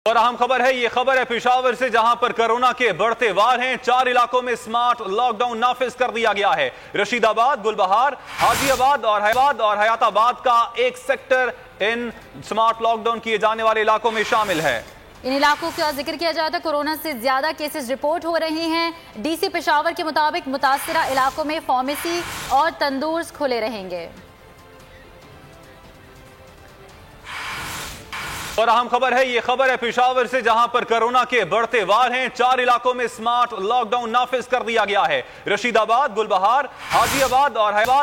और अहम खबर है, ये खबर है पेशावर से, जहां पर कोरोना के बढ़ते वार हैं। 4 इलाकों में स्मार्ट लॉकडाउन नाफिज कर दिया गया है। रशीदाबाद, गुलबहार, हाजियाबाद और हयाताबाद का एक सेक्टर इन स्मार्ट लॉकडाउन किए जाने वाले इलाकों में शामिल है। इन इलाकों का जिक्र किया जाए तो कोरोना से ज्यादा केसेस रिपोर्ट हो रहे हैं। डीसी पेशावर के मुताबिक मुतासरा इलाकों में फार्मेसी और तंदूर्स खुले रहेंगे। और अहम खबर है, ये खबर है पेशावर से, जहां पर कोरोना के बढ़ते वार हैं। 4 इलाकों में स्मार्ट लॉकडाउन नाफिज कर दिया गया है। रशीदाबाद, गुलबहार, हाजियाबाद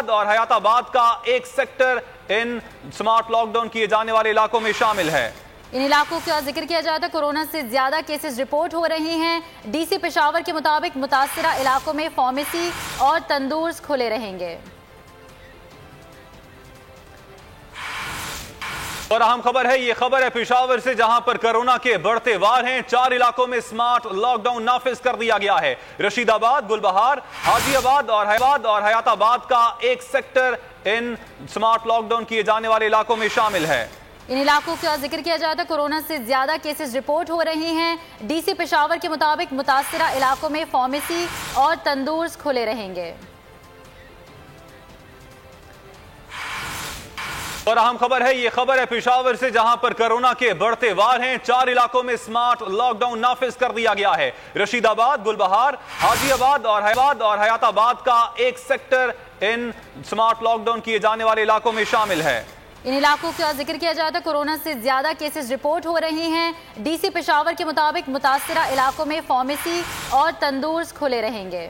और हयाताबाद का एक सेक्टर इन स्मार्ट लॉकडाउन किए जाने वाले इलाकों में शामिल है। इन इलाकों का जिक्र किया जाए तो कोरोना से ज्यादा केसेस रिपोर्ट हो रहे हैं। डीसी पेशावर के मुताबिक मुतासरा इलाकों में फार्मेसी और तंदूर्स खुले रहेंगे। और अहम खबर है, ये खबर है पेशावर से, जहां पर कोरोना के बढ़ते वार हैं। 4 इलाकों में स्मार्ट लॉकडाउन नाफिज कर दिया गया है। रशीदाबाद, गुलबहार, हाजियाबाद और हयाताबाद का एक सेक्टर इन स्मार्ट लॉकडाउन किए जाने वाले इलाकों में शामिल है। इन इलाकों का जिक्र किया जाए तो कोरोना से ज्यादा केसेस रिपोर्ट हो रहे हैं। डीसी पेशावर के मुताबिक मुतासरा इलाकों में फार्मेसी और तंदूर्स खुले रहेंगे। और अहम खबर है, ये खबर है पेशावर से, जहां पर कोरोना के बढ़ते वार हैं। 4 इलाकों में स्मार्ट लॉकडाउन नाफिज कर दिया गया है। रशीदाबाद, गुलबहार, हाजियाबाद और हयाताबाद का एक सेक्टर इन स्मार्ट लॉकडाउन किए जाने वाले इलाकों में शामिल है। इन इलाकों का जिक्र किया जाए तो कोरोना से ज्यादा केसेस रिपोर्ट हो रहे हैं। डीसी पेशावर के मुताबिक मुतासरा इलाकों में फार्मेसी और तंदूर्स खुले रहेंगे।